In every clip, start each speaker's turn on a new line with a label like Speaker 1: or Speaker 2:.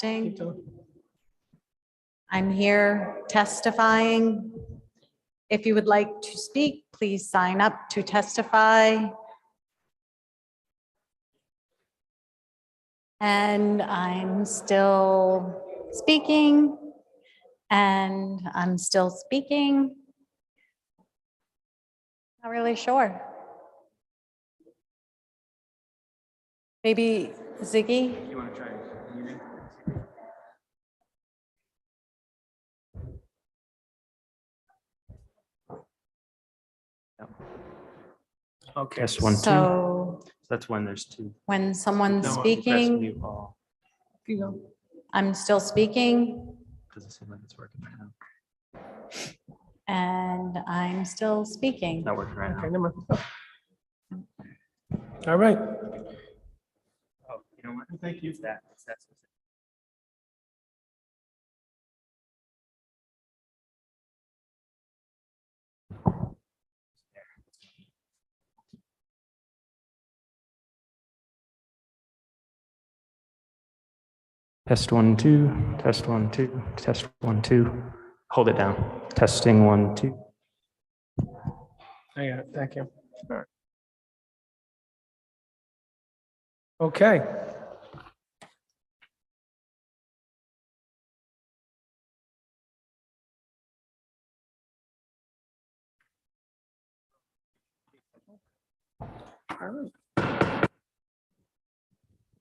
Speaker 1: Testing. I'm here testifying. If you would like to speak, please sign up to testify. And I'm still speaking. And I'm still speaking. Not really sure. Maybe Ziggy?
Speaker 2: You want to try muting? Okay, that's 1, 2.
Speaker 1: So
Speaker 2: That's when there's 2.
Speaker 1: when someone's
Speaker 2: No, press
Speaker 1: speaking,
Speaker 2: mute all.
Speaker 1: I'm still speaking,
Speaker 2: Doesn't seem like it's working right now.
Speaker 1: and I'm still speaking.
Speaker 2: Not working right
Speaker 3: Okay,
Speaker 2: now.
Speaker 3: never mind. All right.
Speaker 2: Oh, you know what? Thank you. That's Test 1, 2, test 1, 2, test 1, 2. Hold it down. Testing 1, 2.
Speaker 3: I got it. Thank you. All right. Okay.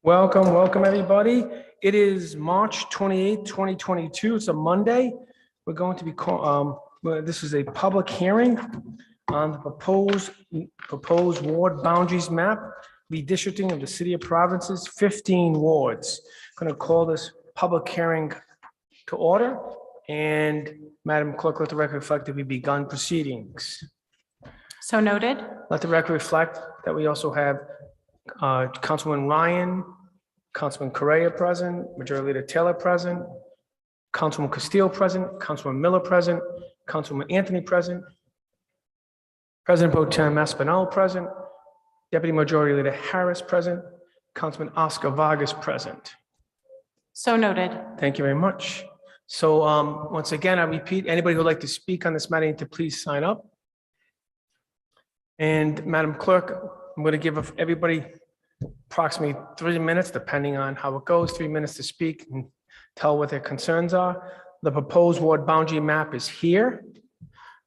Speaker 3: Welcome, everybody. It is March 28th, 2022. It's a Monday. We're going to be this is a public hearing on the proposed ward boundaries map, redistricting of the city of Providence's 15 wards. Going to call this public hearing to order. And Madam Clerk, let the record reflect that we begun proceedings.
Speaker 1: So noted.
Speaker 3: Let the record reflect that we also have Councilman Ryan, Councilman Correa present, Majority Leader Taylor present, Councilman Castillo present, Councilman Miller present, Councilman Anthony present, President Pro Tem Espinal present, Deputy Majority Leader Harris present, Councilman Oscar Vargas present.
Speaker 1: So noted.
Speaker 3: Thank you very much. So once again, I repeat, anybody who would like to speak on this matter need to please sign up. And Madam Clerk, I'm going to give everybody approximately 3 minutes, depending on how it goes, 3 minutes to speak and tell what their concerns are. The proposed ward boundary map is here.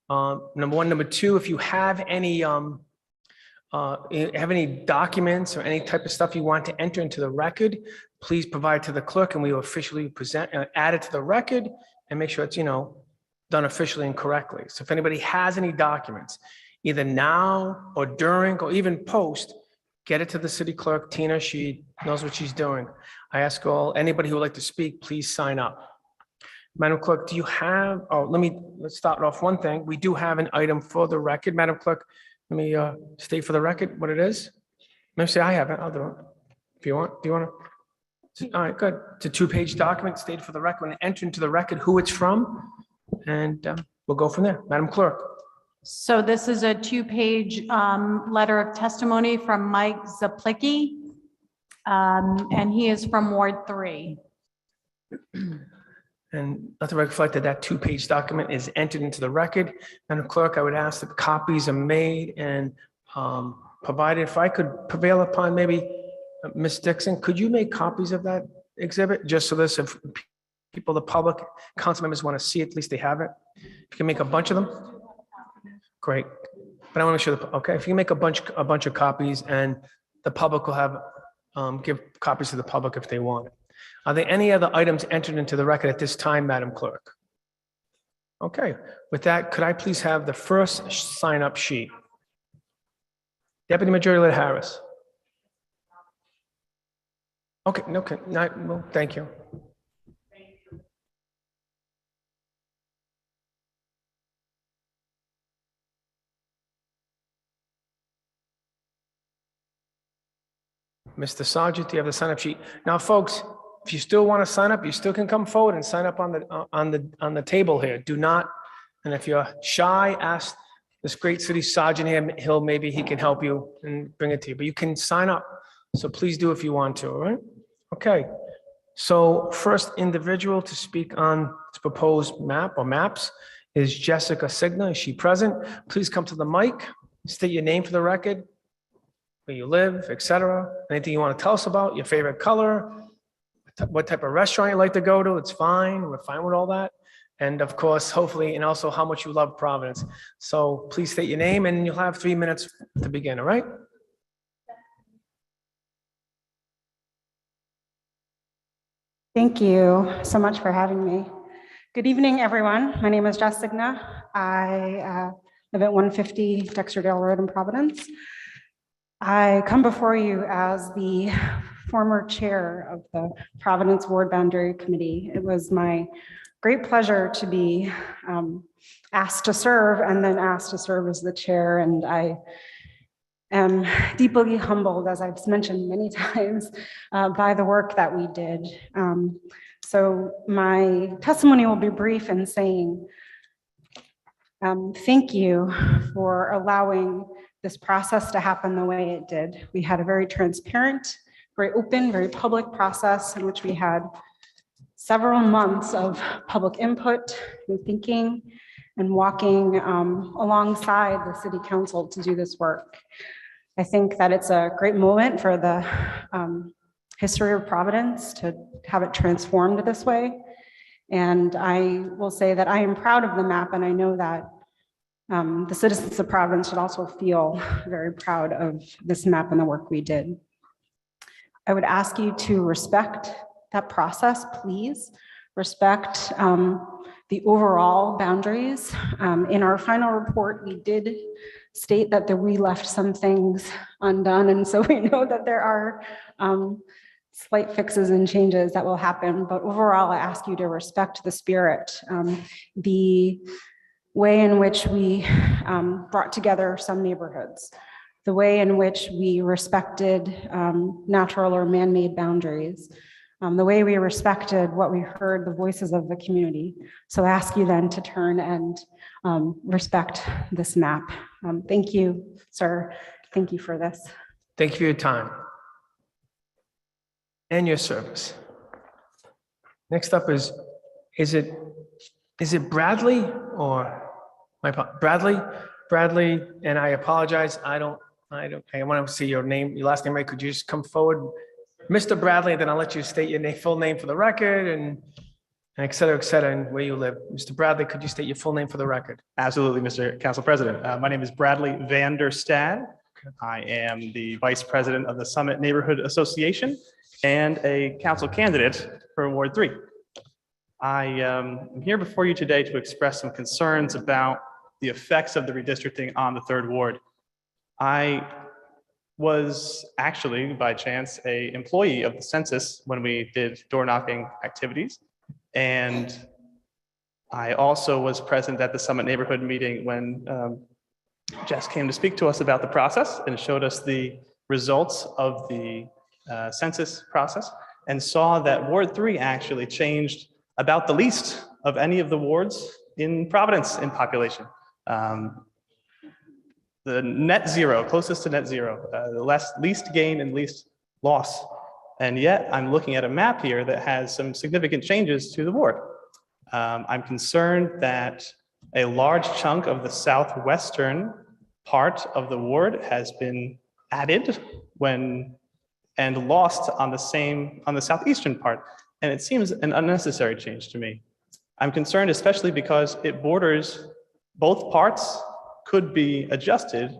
Speaker 3: Number 1. Number 2, if you have any documents or any type of stuff you want to enter into the record, please provide to the clerk and we will officially add it to the record and make sure it's, done officially and correctly. So if anybody has any documents, either now or during or even post, get it to the city clerk, Tina. She knows what she's doing. I ask anybody who would like to speak, please sign up. Madam Clerk, do you have, let's start off one thing. We do have an item for the record. Madam Clerk, let me state for the record what it is. Let me say I have it. I'll do it. If you want, do you want to? All right, good. It's a 2-page document stated for the record and enter into the record who it's from. And we'll go from there. Madam Clerk.
Speaker 1: So this is a 2-page letter of testimony from Mike Zaplicki, and he is from Ward 3.
Speaker 3: And let the record reflect that 2-page document is entered into the record. Madam Clerk, I would ask that copies are made and provided. If I could prevail upon maybe Ms. Dixon, could you make copies of that exhibit? Just so this, if people, the public, council members want to see it, at least they have it. If you can make a bunch of them. Great. But I want to make sure okay, if you make a bunch of copies and the public will have, give copies to the public if they want it. Are there any other items entered into the record at this time, Madam Clerk? Okay, with that, could I please have the first sign-up sheet? Deputy Majority Leader Harris. Okay, well, thank you. Mr. Sergeant, do you have the sign-up sheet? Now, folks, if you still want to sign up, you still can come forward and sign up on the table here. Do not, and if you're shy, ask this great city sergeant here. Maybe he can help you and bring it to you. But you can sign up, so please do if you want to. All right? Okay. So first individual to speak on this proposed map or maps is Jessica Cigna. Is she present? Please come to the mic, state your name for the record, where you live, etc. Anything you want to tell us about, your favorite color, what type of restaurant you like to go to, it's fine. We're fine with all that. And of course, hopefully, and also how much you love Providence. So please state your name and you'll have 3 minutes to begin, all right?
Speaker 4: Thank you so much for having me. Good evening, everyone. My name is Jess Cigna. I live at 150 Dexterdale Road in Providence. I come before you as the former chair of the Providence Ward Boundary Committee. It was my great pleasure to be asked to serve and then asked to serve as the chair. And I am deeply humbled, as I've mentioned many times, by the work that we did. So my testimony will be brief in saying, thank you for allowing this process to happen the way it did. We had a very transparent, very open, very public process in which we had several months of public input and thinking and walking alongside the city council to do this work. I think that it's a great moment for the history of Providence to have it transformed this way. And I will say that I am proud of the map, and I know that the citizens of Providence should also feel very proud of this map and the work we did. I would ask you to respect that process, please. Respect the overall boundaries. In our final report, we did state that we left some things undone, and so we know that there are slight fixes and changes that will happen, but overall, I ask you to respect the spirit, the way in which we brought together some neighborhoods, the way in which we respected natural or man-made boundaries, the way we respected what we heard, the voices of the community. So I ask you then to turn and respect this map. Thank you, sir. Thank you for this.
Speaker 3: Thank you for your time and your service. Next up is it Bradley or Bradley? Bradley, and I apologize. I want to see your name, your last name right. Could you just come forward? Mr. Bradley, and then I'll let you state your name, full name for the record and et cetera, and where you live. Mr. Bradley, could you state your full name for the record?
Speaker 5: Absolutely, Mr. Council President. My name is Bradley Vanderstad. I am the Vice President of the Summit Neighborhood Association and a council candidate for Ward 3. I am here before you today to express some concerns about the effects of the redistricting on the 3rd Ward. I was actually, by chance, an employee of the census when we did door knocking activities. And I also was present at the Summit neighborhood meeting when Jess came to speak to us about the process and showed us the results of the census process and saw that Ward 3 actually changed about the least of any of the wards in Providence in population. The net zero, closest to net zero, the least gain and least loss. And yet I'm looking at a map here that has some significant changes to the ward. I'm concerned that a large chunk of the southwestern part of the ward has been added and lost on the southeastern part. And it seems an unnecessary change to me. I'm concerned especially because it borders both parts could be adjusted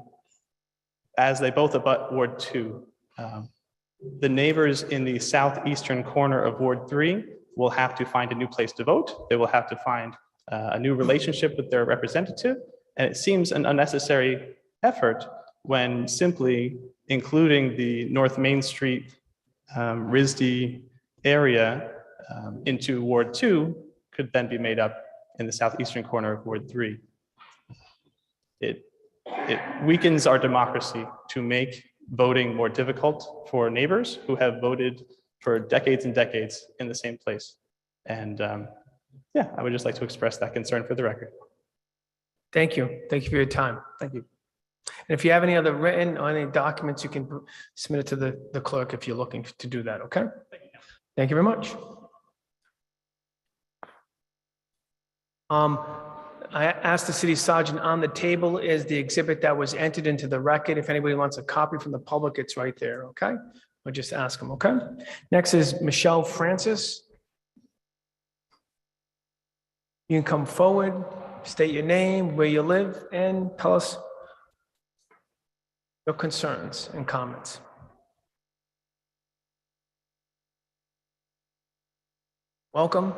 Speaker 5: as they both abut Ward 2. The neighbors in the southeastern corner of Ward 3 will have to find a new place to vote. They will have to find a new relationship with their representative. And it seems an unnecessary effort when simply including the North Main Street RISD area into Ward 2 could then be made up in the southeastern corner of Ward 3. It weakens our democracy to make voting more difficult for neighbors who have voted for decades and decades in the same place. And yeah, I would just like to express that concern for the record.
Speaker 3: Thank you. Thank you for your time.
Speaker 5: Thank you.
Speaker 3: And if you have any other written or any documents, you can submit it to the clerk if you're looking to do that, okay? Thank you very much. I asked the city sergeant, on the table is the exhibit that was entered into the record. If anybody wants a copy from the public, it's right there, okay? Or just ask them, okay? Next is Michelle Francis. You can come forward, state your name, where you live, and tell us your concerns and comments. Welcome.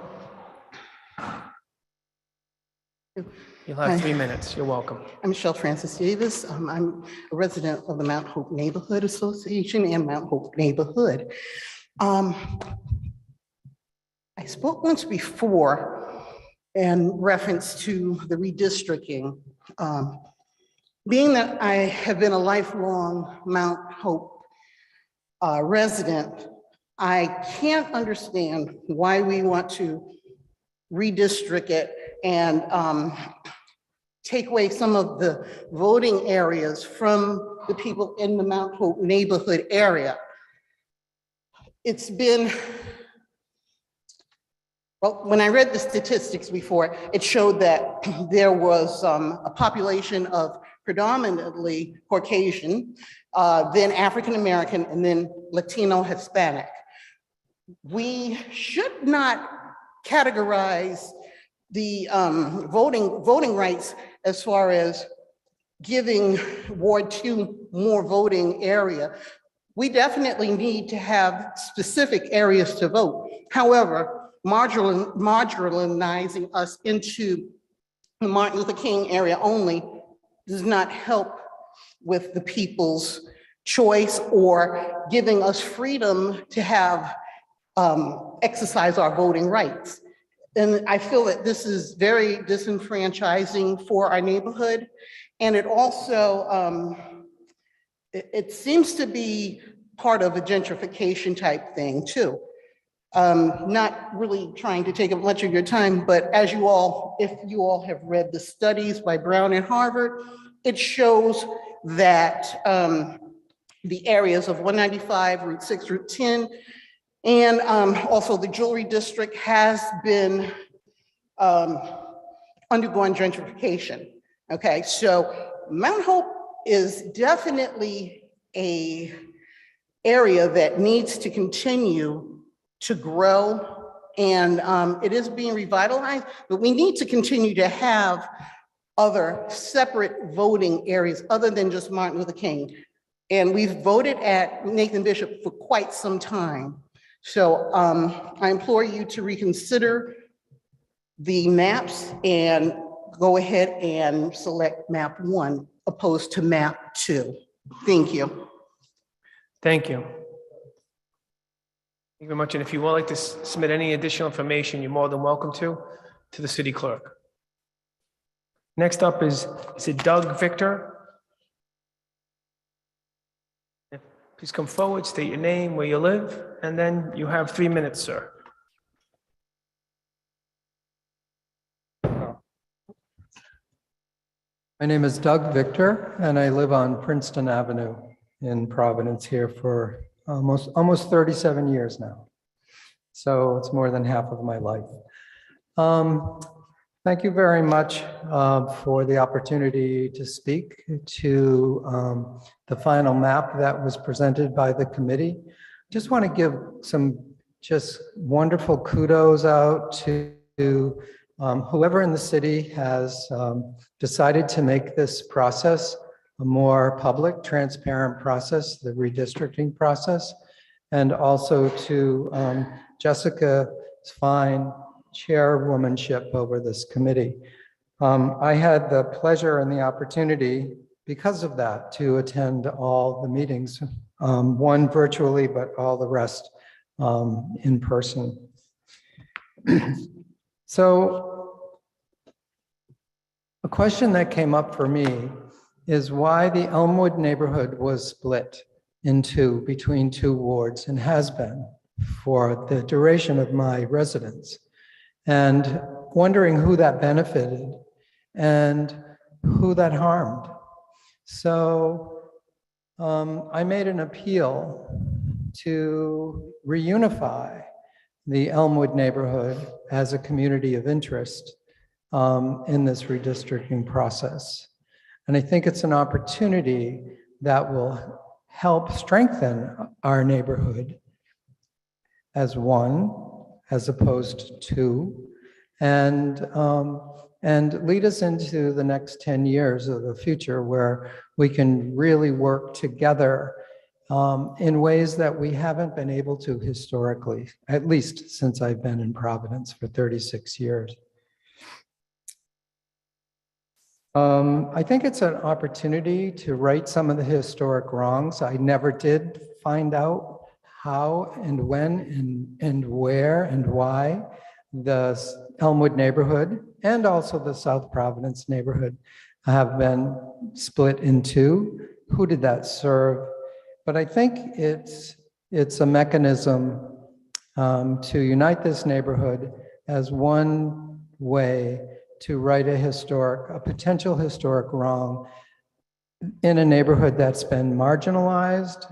Speaker 3: You'll have 3 minutes. You're welcome.
Speaker 6: I'm Michelle Francis Davis. I'm a resident of the Mount Hope Neighborhood Association and Mount Hope Neighborhood. I spoke once before in reference to the redistricting. Being that I have been a lifelong Mount Hope resident, I can't understand why we want to redistrict it and take away some of the voting areas from the people in the Mount Hope neighborhood area. It's been, well, when I read the statistics before, it showed that there was a population of predominantly Caucasian, then African-American, and then Latino Hispanic. We should not categorize the voting rights as far as giving Ward 2 more voting area. We definitely need to have specific areas to vote. However, marginalizing us into the Martin Luther King area only does not help with the people's choice or giving us freedom to have exercise our voting rights. And I feel that this is very disenfranchising for our neighborhood. And it also, it seems to be part of a gentrification type thing too. Not really trying to take up much of your time, but as you all, if you all have read the studies by Brown and Harvard, it shows that the areas of 195, Route 6, Route 10, and also the Jewelry District has been undergoing gentrification. Okay, so Mount Hope is definitely an area that needs to continue to grow, and it is being revitalized, but we need to continue to have other separate voting areas other than just Martin Luther King. And we've voted at Nathan Bishop for quite some time. So I implore you to reconsider the maps and go ahead and select map 1 opposed to map 2. Thank you.
Speaker 3: Thank you. Thank you very much. And if you would like to submit any additional information, you're more than welcome to the city clerk. Next up is it Doug Victor? Please come forward, state your name, where you live, and then you have 3 minutes, sir.
Speaker 7: My name is Doug Victor, and I live on Princeton Avenue in Providence here for almost 37 years now. So it's more than half of my life. Thank you very much for the opportunity to speak to the final map that was presented by the committee. Just want to give some just wonderful kudos out to whoever in the city has decided to make this process a more public, transparent process, the redistricting process, and also to Jessica's fine chairwomanship over this committee. I had the pleasure and the opportunity, because of that, to attend all the meetings, one virtually, but all the rest in person. So a question that came up for me is why the Elmwood neighborhood was split between 2 wards and has been for the duration of my residence, and wondering who that benefited and who that harmed. So I made an appeal to reunify the Elmwood neighborhood as a community of interest in this redistricting process. And I think it's an opportunity that will help strengthen our neighborhood as one, as opposed to two, and lead us into the next 10 years of the future where we can really work together in ways that we haven't been able to historically, at least since I've been in Providence for 36 years. I think it's an opportunity to right some of the historic wrongs. I never did find out how and when and where and why the Elmwood neighborhood and also the South Providence neighborhood have been split in two. Who did that serve? But I think it's a mechanism to unite this neighborhood as one way to right a potential historic wrong in a neighborhood that's been marginalized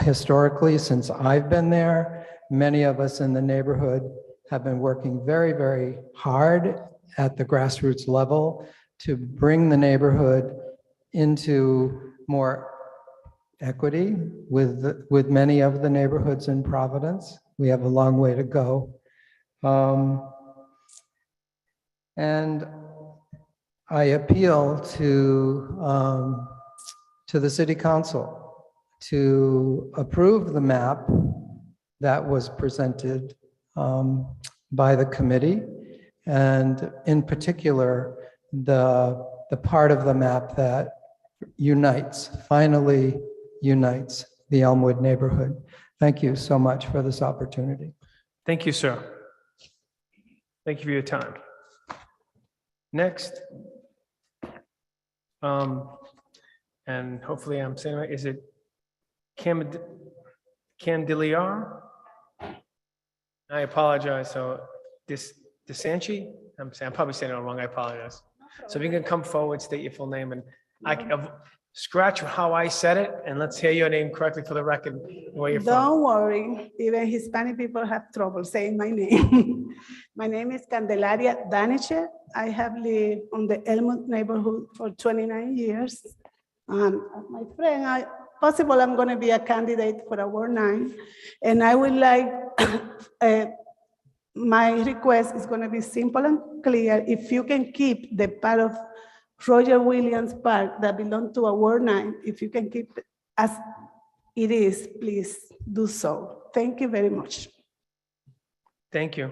Speaker 7: historically since I've been there. Many of us in the neighborhood have been working very, very hard at the grassroots level to bring the neighborhood into more equity with many of the neighborhoods in Providence. We have a long way to go. And I appeal to the City Council to approve the map that was presented by the committee, and in particular, the part of the map that finally unites the Elmwood neighborhood. Thank you so much for this opportunity.
Speaker 3: Thank you, sir. Thank you for your time. Next, and hopefully I'm saying it right, is it Candeliar? I apologize. So DeSanchi? I'm probably saying it wrong. I apologize. So if you can come forward, state your full name, and I can scratch how I said it, and let's hear your name correctly for the record, where you're from.
Speaker 8: Don't worry, even Hispanic people have trouble saying my name. My name is Candelaria Daniche. I have lived on the Elmwood neighborhood for 29 years. My friend, I'm going to be a candidate for a Ward 9, and I would like, my request is going to be simple and clear. If you can keep the part of Roger Williams Park that belongs to a Ward 9, if you can keep it as it is, please do so. Thank you very much.
Speaker 3: Thank you.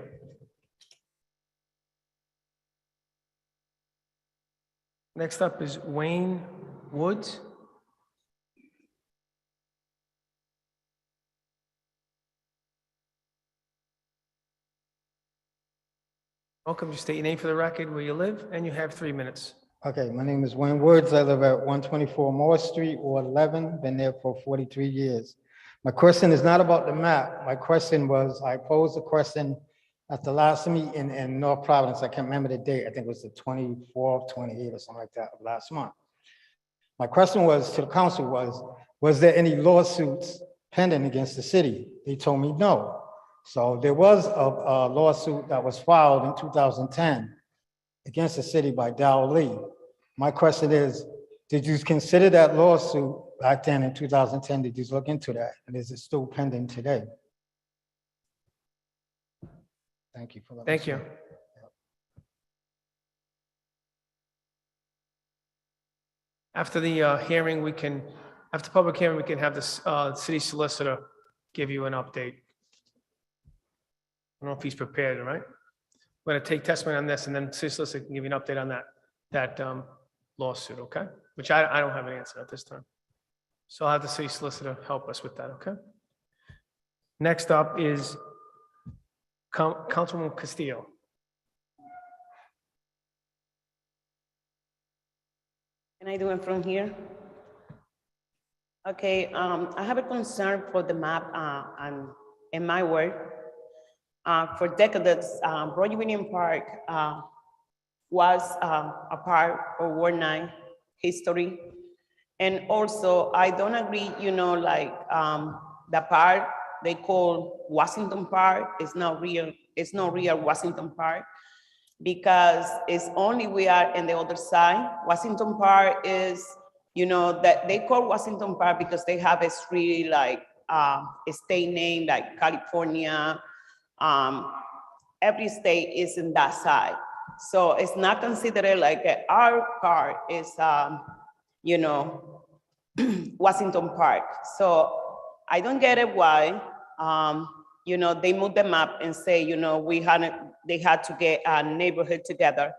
Speaker 3: Next up is Wayne Woods. Welcome. Just state your name for the record, where you live, and you have 3 minutes.
Speaker 9: Okay, my name is Wayne Woods. I live at 124 Moore Street, Ward 11, been there for 43 years. My question is not about the map. My question was, I posed a question at the last meeting in North Providence. I can't remember the date. I think it was the 24th, 28th or something like that of last month. My question was to the council was there any lawsuits pending against the city? They told me no. So there was a lawsuit that was filed in 2010 against the city by Dow Lee. My question is, did you consider that lawsuit back then in 2010? Did you look into that? And is it still pending today? Thank you for that.
Speaker 3: Thank you. After the hearing, after public hearing, we can have the city solicitor give you an update. I don't know if he's prepared, all right? We're going to take testimony on this, and then city solicitor can give you an update on that lawsuit, okay? Which I don't have an answer at this time. So I'll have the city solicitor help us with that, okay? Next up is Councilwoman Castillo.
Speaker 10: Can I do it from here? Okay, I have a concern for the map and in my work. For decades, Roger Williams Park was a part of Ward 9 history. And also, I don't agree, the part they call Washington Park. It's not real Washington Park, because it's only we are in the other side. Washington Park is, that they call Washington Park because they have a street like a state name like California. Every state is in that side. So it's not considered like our part is, Washington Park. So I don't get it why, they moved them up and say, they had to get a neighborhood together,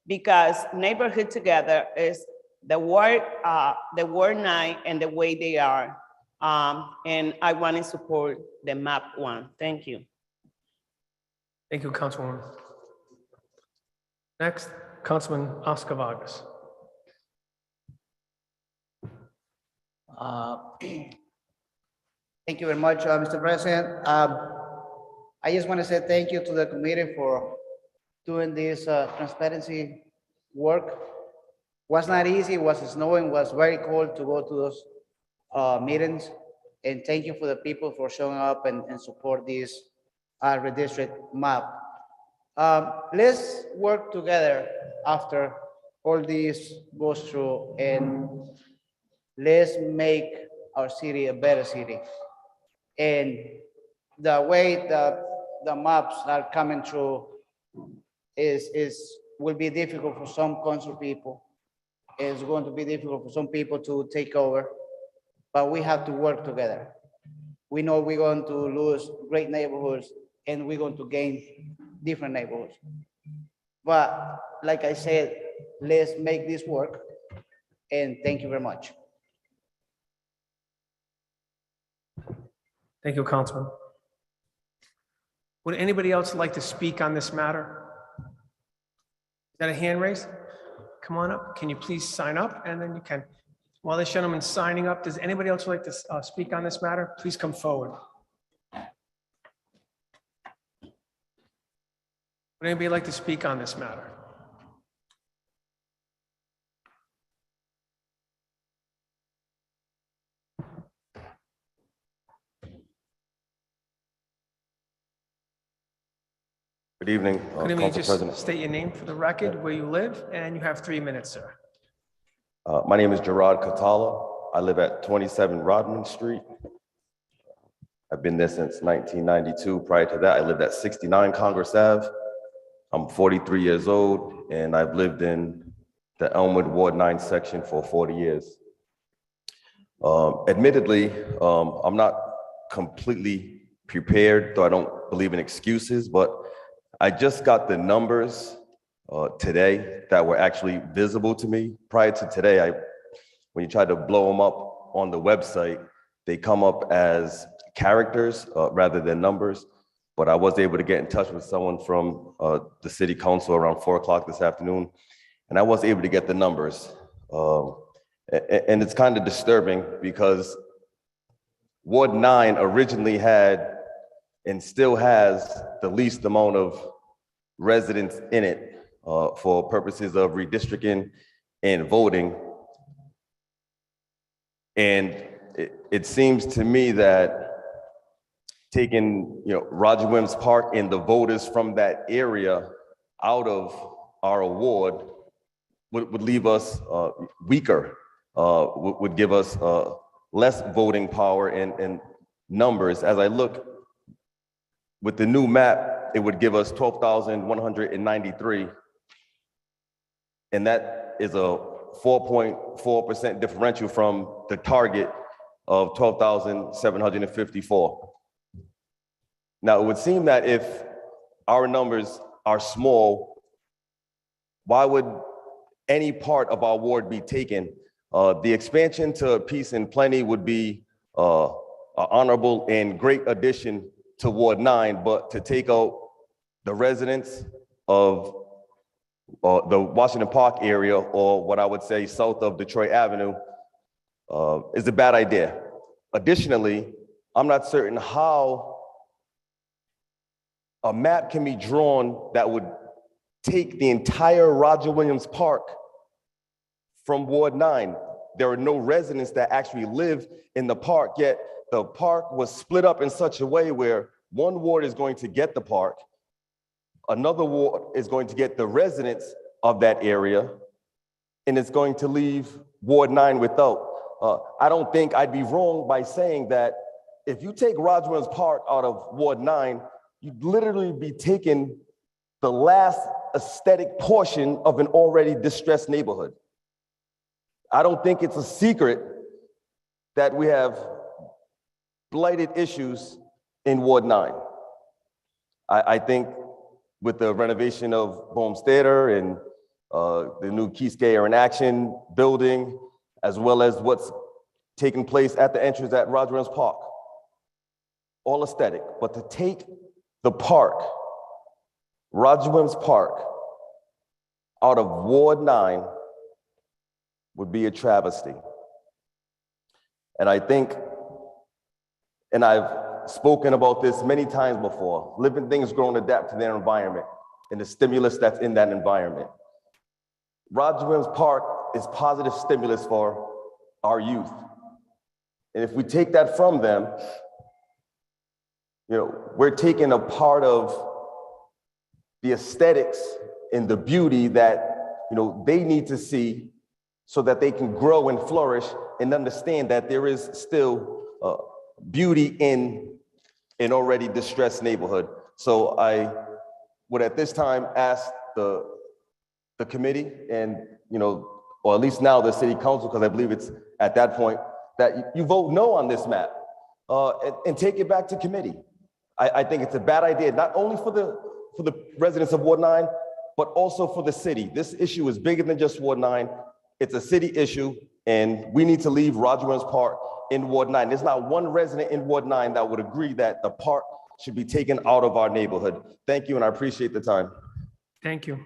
Speaker 10: because neighborhood together is the word 9 and the way they are. And I want to support the map 1. Thank you.
Speaker 3: Thank you, Councilwoman. Next, Councilman Oscar Vargas.
Speaker 11: Thank you very much, Mr. President. I just want to say thank you to the committee for doing this transparency work. Was not easy, was snowing, was very cold to go to those meetings. And thank you for the people for showing up and support this redistrict map. Let's work together after all this goes through, and let's make our city a better city. And the way the maps are coming through will be difficult for some council people. It's going to be difficult for some people to take over, but we have to work together. We know we're going to lose great neighborhoods and we're going to gain different neighborhoods. But like I said, let's make this work, and thank you very much.
Speaker 3: Thank you, Councilman. Would anybody else like to speak on this matter? Is that a hand raise? Come on up. Can you please sign up? And then you can. While this gentleman's signing up, does anybody else like to speak on this matter? Please come forward. Would anybody like to speak on this matter?
Speaker 12: Good evening,
Speaker 3: Could you
Speaker 12: Council
Speaker 3: just
Speaker 12: President.
Speaker 3: state your name for the record, where you live, and you have 3 minutes, sir.
Speaker 12: My name is Gerard Catala. I live at 27 Rodman Street. I've been there since 1992. Prior to that, I lived at 69 Congress Ave. I'm 43 years old, and I've lived in the Elmwood Ward 9 section for 40 years. Admittedly, I'm not completely prepared, though I don't believe in excuses, but I just got the numbers today that were actually visible to me. Prior to today, when you try to blow them up on the website, they come up as characters rather than numbers. But I was able to get in touch with someone from the city council around 4 o'clock this afternoon, and I was able to get the numbers. And it's kind of disturbing because Ward 9 originally had and still has the least amount of residents in it for purposes of redistricting and voting. And it seems to me that taking Roger Williams Park and the voters from that area out of our award would leave us weaker, would give us less voting power and numbers. As I look with the new map, it would give us 12,193. And that is a 4.4% differential from the target of 12,754. Now, it would seem that if our numbers are small, why would any part of our ward be taken? The expansion to peace and plenty would be an honorable and great addition to Ward 9, but to take out the residents of the Washington Park area, or what I would say south of Detroit Avenue, is a bad idea. Additionally, I'm not certain how a map can be drawn that would take the entire Roger Williams Park from Ward 9. There are no residents that actually live in the park, yet the park was split up in such a way where one ward is going to get the park, another ward is going to get the residents of that area, and it's going to leave Ward 9 without. I don't think I'd be wrong by saying that if you take Roswell's Park out of Ward 9, you'd literally be taking the last aesthetic portion of an already distressed neighborhood. I don't think it's a secret that we have blighted issues in Ward 9. I think with the renovation of Bohm's Theater and the new Keyscape Air in Action building, as well as what's taking place at the entrance at Roger Williams Park, all aesthetic. But to take the park, Roger Williams Park, out of Ward 9 would be a travesty. And I think, and I've spoken about this many times before, living things grow and adapt to their environment and the stimulus that's in that environment. Roger Williams Park is positive stimulus for our youth. And if we take that from them, we're taking a part of the aesthetics and the beauty that, they need to see so that they can grow and flourish and understand that there is still beauty in an already distressed neighborhood. So I would at this time ask the committee and, or at least now the city council, because I believe it's at that point, that you vote no on this map and take it back to committee. I think it's a bad idea, not only for the residents of Ward 9, but also for the city. This issue is bigger than just Ward 9. It's a city issue, and we need to leave Roger Williams Park in Ward 9. There's not one resident in Ward 9 that would agree that the park should be taken out of our neighborhood. Thank you, and I appreciate the time.
Speaker 3: Thank you. If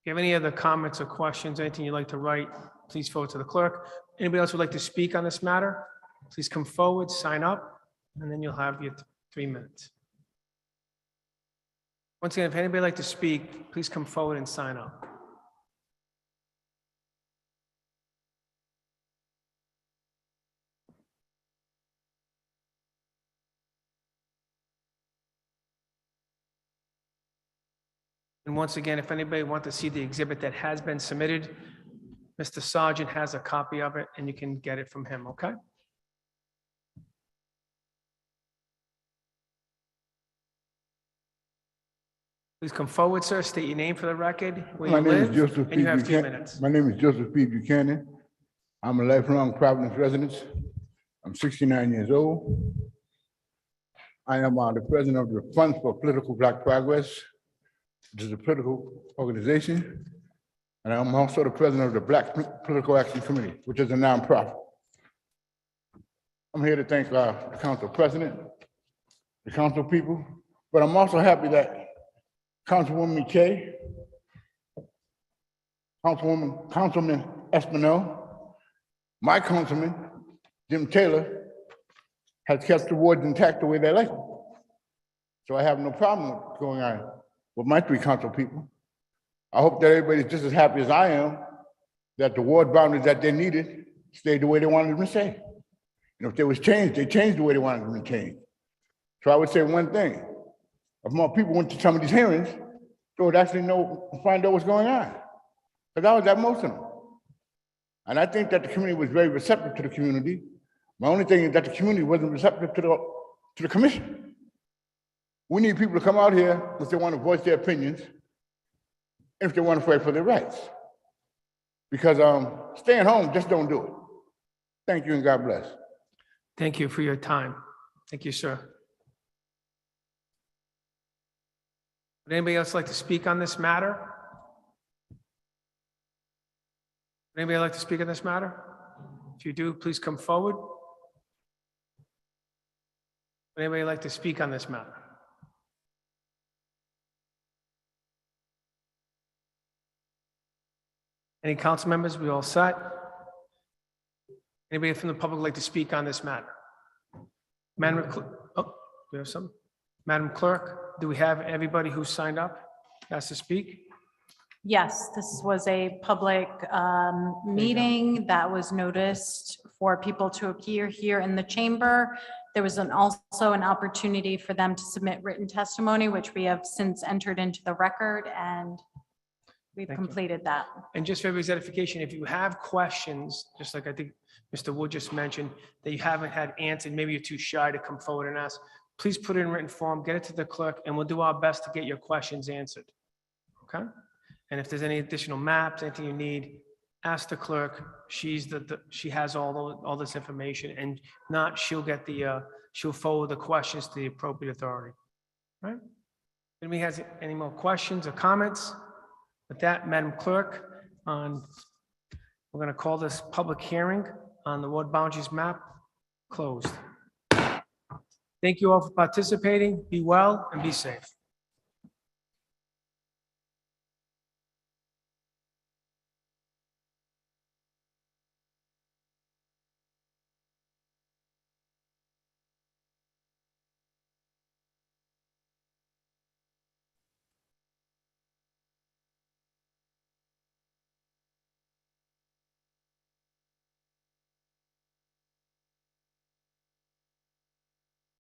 Speaker 3: you have any other comments or questions, anything you'd like to write, please forward to the clerk. Anybody else would like to speak on this matter? Please come forward, sign up, and then you'll have your 3 minutes. Once again, if anybody would like to speak, please come forward and sign up. And once again, if anybody wants to see the exhibit that has been submitted, Mr. Sargent has a copy of it and you can get it from him, okay? Please come forward, sir. State your name for the record, where you live, and you have 3 minutes.
Speaker 13: My name is Joseph P. Buchanan. I'm a lifelong Providence resident. I'm 69 years old. I am the president of the Fund for Political Black Progress, which is a political organization. And I'm also the president of the Black Political Action Committee, which is a nonprofit. I'm here to thank the council president, the council people, but I'm also happy that Councilwoman McKay, Councilman Espinel, my councilman, Jim Taylor, has kept the wards intact the way they like them. So I have no problem with what's going on with my 3 council people. I hope that everybody's just as happy as I am that the ward boundaries that they needed stayed the way they wanted them to stay. And if there was change, they changed the way they wanted them to change. So I would say one thing. If more people went to some of these hearings, they would actually find out what's going on. Because I was at most of them. And I think that the community was very receptive to the community. My only thing is that the community wasn't receptive to the commission. We need people to come out here if they want to voice their opinions, if they want to fight for their rights. Because staying home, just don't do it. Thank you and God bless.
Speaker 3: Thank you for your time. Thank you, sir. Would anybody else like to speak on this matter? Would anybody like to speak on this matter? If you do, please come forward. Would anybody like to speak on this matter? Any council members? We all set? Anybody from the public like to speak on this matter? Madam Clerk, oh, we have some. Madam Clerk, do we have everybody who signed up, has to speak?
Speaker 1: Yes, this was a public meeting that was noticed for people to appear here in the chamber. There was also an opportunity for them to submit written testimony, which we have since entered into the record, and we've
Speaker 3: Thank you.
Speaker 1: completed that.
Speaker 3: And just for everybody's edification, if you have questions, just like I think Mr. Wood just mentioned, that you haven't had answered, maybe you're too shy to come forward and ask, please put it in written form, get it to the clerk, and we'll do our best to get your questions answered. Okay? And if there's any additional maps, anything you need, ask the clerk. She has all this information, and not, she'll forward the questions to the appropriate authority. Right? Anybody has any more questions or comments? With that, Madam Clerk, we're going to call this public hearing on the ward boundaries map closed. Thank you all for participating. Be well and be safe.